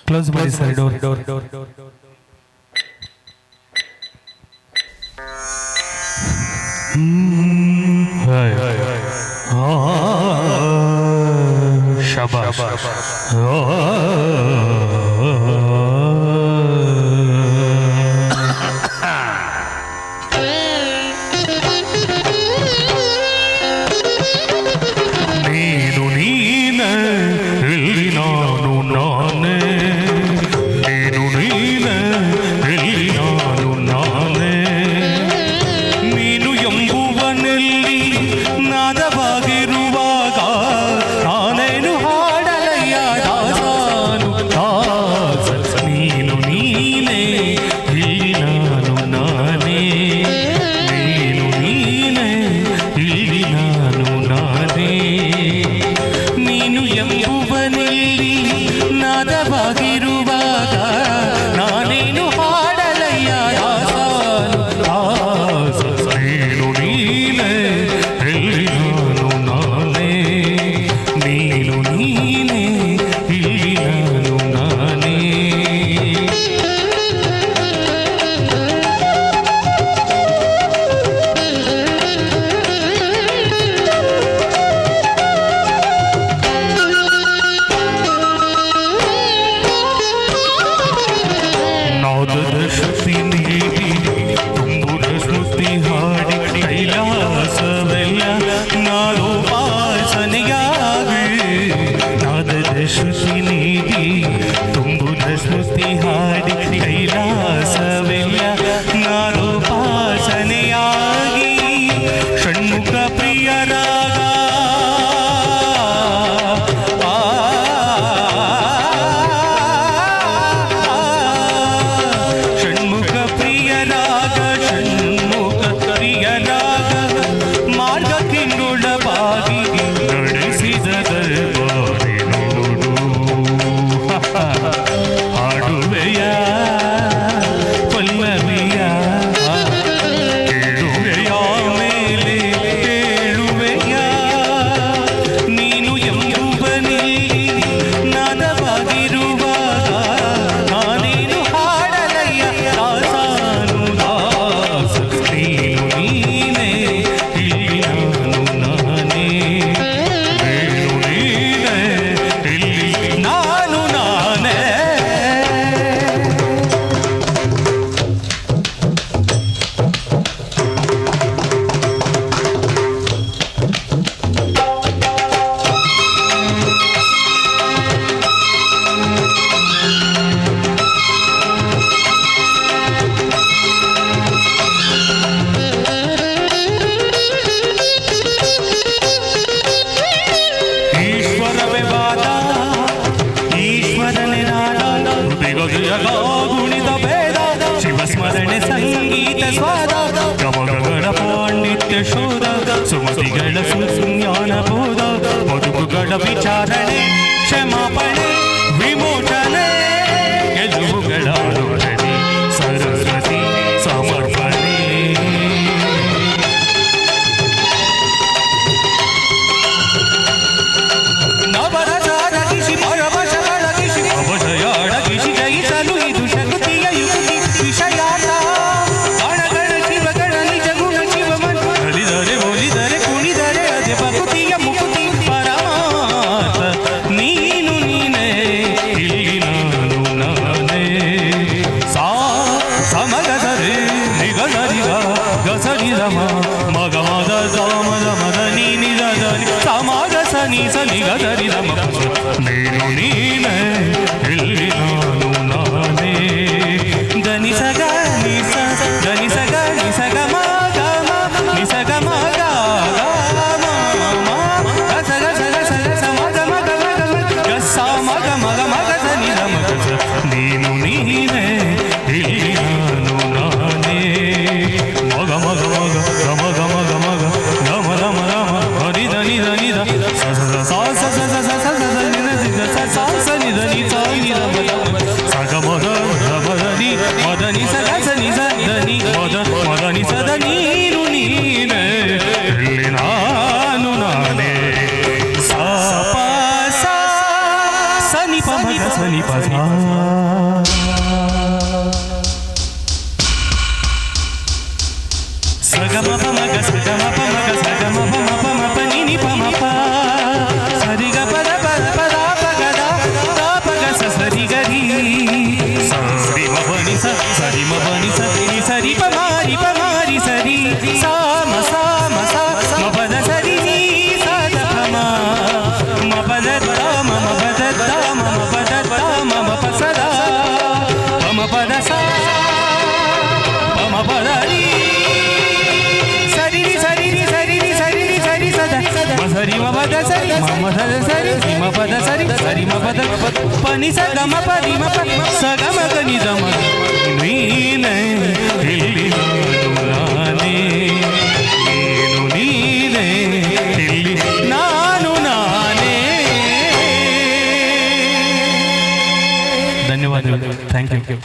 Close ಮಾಡಿ sir door. ಶಾಬಾಷ್. ನೀನು ನೀನೆ ಇಲ್ಲಿ ನಾನು ನಾನೇ, ನೀನು ನೀನೆ ಇಲ್ಲಿ ನಾನು ನಾನೇ, ನೀನು ಎಂಬುವನಲ್ಲಿ ನಾದವಾಗಿರುವಾಗ ನಾನೇನು ಹಾಡಲಯ್ಯ ದಾಸಾನು ದಾಸ. ನೀನು ನೀನೆ ಇಲ್ಲಿ ನಾನು ನಾನೇ, ನೀನು ನೀನೆ ಇಲ್ಲಿ ನಾನು ನಾನೇ, ನೀನು ಎಂಬುವನಲ್ಲಿ ನಾದವಾಗಿರುವಾಗ ನಾನೇನು ಹಾಡಲಯ್ಯ ದಾಸಾನು ದಾಸ. ನೀನು ನೀನೆ ಇಲ್ಲಿ ನಾನು ನಾನೇ, ನೀನು ನೀನೆ ಇಲ್ಲಿ ನಾನು ನಾನೇ. ನಾದದ ಶಕ್ತಿ ನೀಡಿ ತುಂಬುರ ಸ್ಮೃತಿ ಹಾಡಿ ಕೈಲಾಸವೆಲ್ಲ ನಾಳು ವಾಸನೆಯಾಗಿ. ನಾದದ ಶಕ್ತಿ ನೀಡಿ ತುಂಬುರ ಸ್ಮೃತಿ ಹಾಡಿ ಕೈಲಾಸವೆಲ್ಲ ನಾಳು ವಾಸನೆಯಾಗಿ. ಷಣ್ಮುಖ ಪ್ರಿಯರಾಗ ಷಣ್ಮುಖ ಪ್ರಿಯರಾಗ ಷಣ್ಮುಖ ಪ್ರಿಯರಾಗ ಮಾರ್ಗಕ್ಕಿಂಗುಳವಾಗಿ ನಡೆಸಿದ ದರ್ಬಾರಿ ನೋಡು. ಹಾಡುವೆಯ ಪಲ್ಲವಿಯ ಕೇಳುವೆಯ ಮೇಲೆ ಹೇಳುವೆಯ, ನೀನು ಎಂಬುವನಲ್ಲಿ ನಾದವಾಗಿರುವಾಗ ನಾನೇನು ಹಾಡಲಯ್ಯ ದಾಸಾನು ದಾಸ. ನೀನು ನೀನೆ ಇಲ್ಲಿ ನಾನು ನಾನೇ, ನೀನು ನೀನೆ ಇಲ್ಲಿ ನಾನು ನಾನೇ. ಈಶ್ವರವೇ ವಾದ ಈಶ್ವರನೇ ನಾದ, ಹೃದಯ ಗುಣಿತ ಭೇದ ಶಿವಸ್ಮರಣೆ ಸಂಗೀತ ಸ್ವಾದ, ಗಮಗಗಳ ಪಾಂಡಿತ್ಯ ಶೋಧ ಸುಮತಿಗಳ ಸುಜ್ಞಾನ ಬೋಧ, ಬದುಕುಗಳ ವಿಚಾರಣೆ ಕ್ಷಮಾಪಣೆ ವಿಮೋಚನೆ, ಗೆಲುವುಗಳ ಆಲೋಚನೆ ಸರಸ್ವತಿ ಸಮರ್ಪಣೆ. ನವರಸಾರಗಿಸಿ ಪರವಶಗಳಗಿಸಿ ಅವಶಯಾಡಗಿಸಿ ಜಯಿಸಲು ಇದು ಶಕ್ತಿಯ ಯುಕ್ತಿ ವಿಷಯಾತ. ಗಣಗಳ ಶಿವಗಳ ನಿಜ ಗುಣ ಶಿವಮನ್ ಅಳಿದರೆ ಒಲಿದರೆ ಕುಣಿದರೆ ಅದೇ ಭಕ್ತಿಯ ಮುಕ್ತಿ ಪರಮಾರ್ಥ. ನೀನು ನೀನೇ ಇಲ್ಲಿ ನಾನು ನಾನೇ. ಸಾ ಸಮಗದರೆ ನಿಗದರಿಗ ಗಸಡಿದಮ ಮಗ ಮದ ಮದ ಮದ ನೀನಿದ ಸಮಾಗ ಸನಿ ಸನಿಗದರಿದಮ. ನೀನು ನೀನೇ ಇಲ್ಲಿ ನಾನು ನಾನೇ. ಗನಿಸಗ ನಿಸ ಗನಿಸಗ ನಿಸಗ ಮಗ ನಿಸಗ ಮಗ ಗಸಗ ಸಗ ಸಗ ಸಮಗ ಮಗ ಗಸ ಮಗ ಮಗ ಮಗ ಸನಿ ನಮ. ನೀನು ನೀನೇ ಇಲ್ಲಿ ನಾನು ನಾನೇ. ಮಗ ಮಗ ಮಗ ಗಮ ಗಮ ಗಮ ಗಮ ರಮ ರಮ ಹರಿ ಧನಿ ಧನಿ ಧ ಸ ಸ ಸ ಸ ಸ ಸ ಸ ಸ ಸ ಸ ಸ ಸ ಸ ಸನಿ ಪದ ಸಗಮ ಪಮಗ ಸಗಮ ಪಮಗ ಸಗಮ ಪಮ ಪಮ ಪನಿ ಪಮ ಪ ಸರಿಗ ಪದ ಪದ ಪದ ಪಗದ ಪಗ ಸರಿ ಗರಿ ಸರಿ ಮಬನಿ ಸರಿ ಮಬನಿ ಸರಿ ಸರಿ ಪಮಾರಿ ಸರಿ ಸಾಮ ಸಾಮ ಸಾ ಮಪದ ಸರಿ ನೀ ಸದ ಪಮ ಮಪದ ಮಮ ಪದ ಮಮ ಪದ ಮಮ ಪಸದ ಪಮ ಪದ ಸಾ ಪಮ ಪದ ಸರಿ ಮಪದ ಸರಿ ಮಮ ಸದ ಸರಿ ಮ ಪದ ಸರಿ ಸರಿ ಮ ಪದ ಪನಿ ಸಗಮ ಪದಿ ಮ ಸಗಮ ಗನಿ ದಮ ನೀನೆ ಇಲ್ಲಿ ನಾನೇ ನೀನು ನೀನೆ ಇಲ್ಲಿ ನಾನು ನಾನೇ. ಧನ್ಯವಾದಗಳು. Thank you.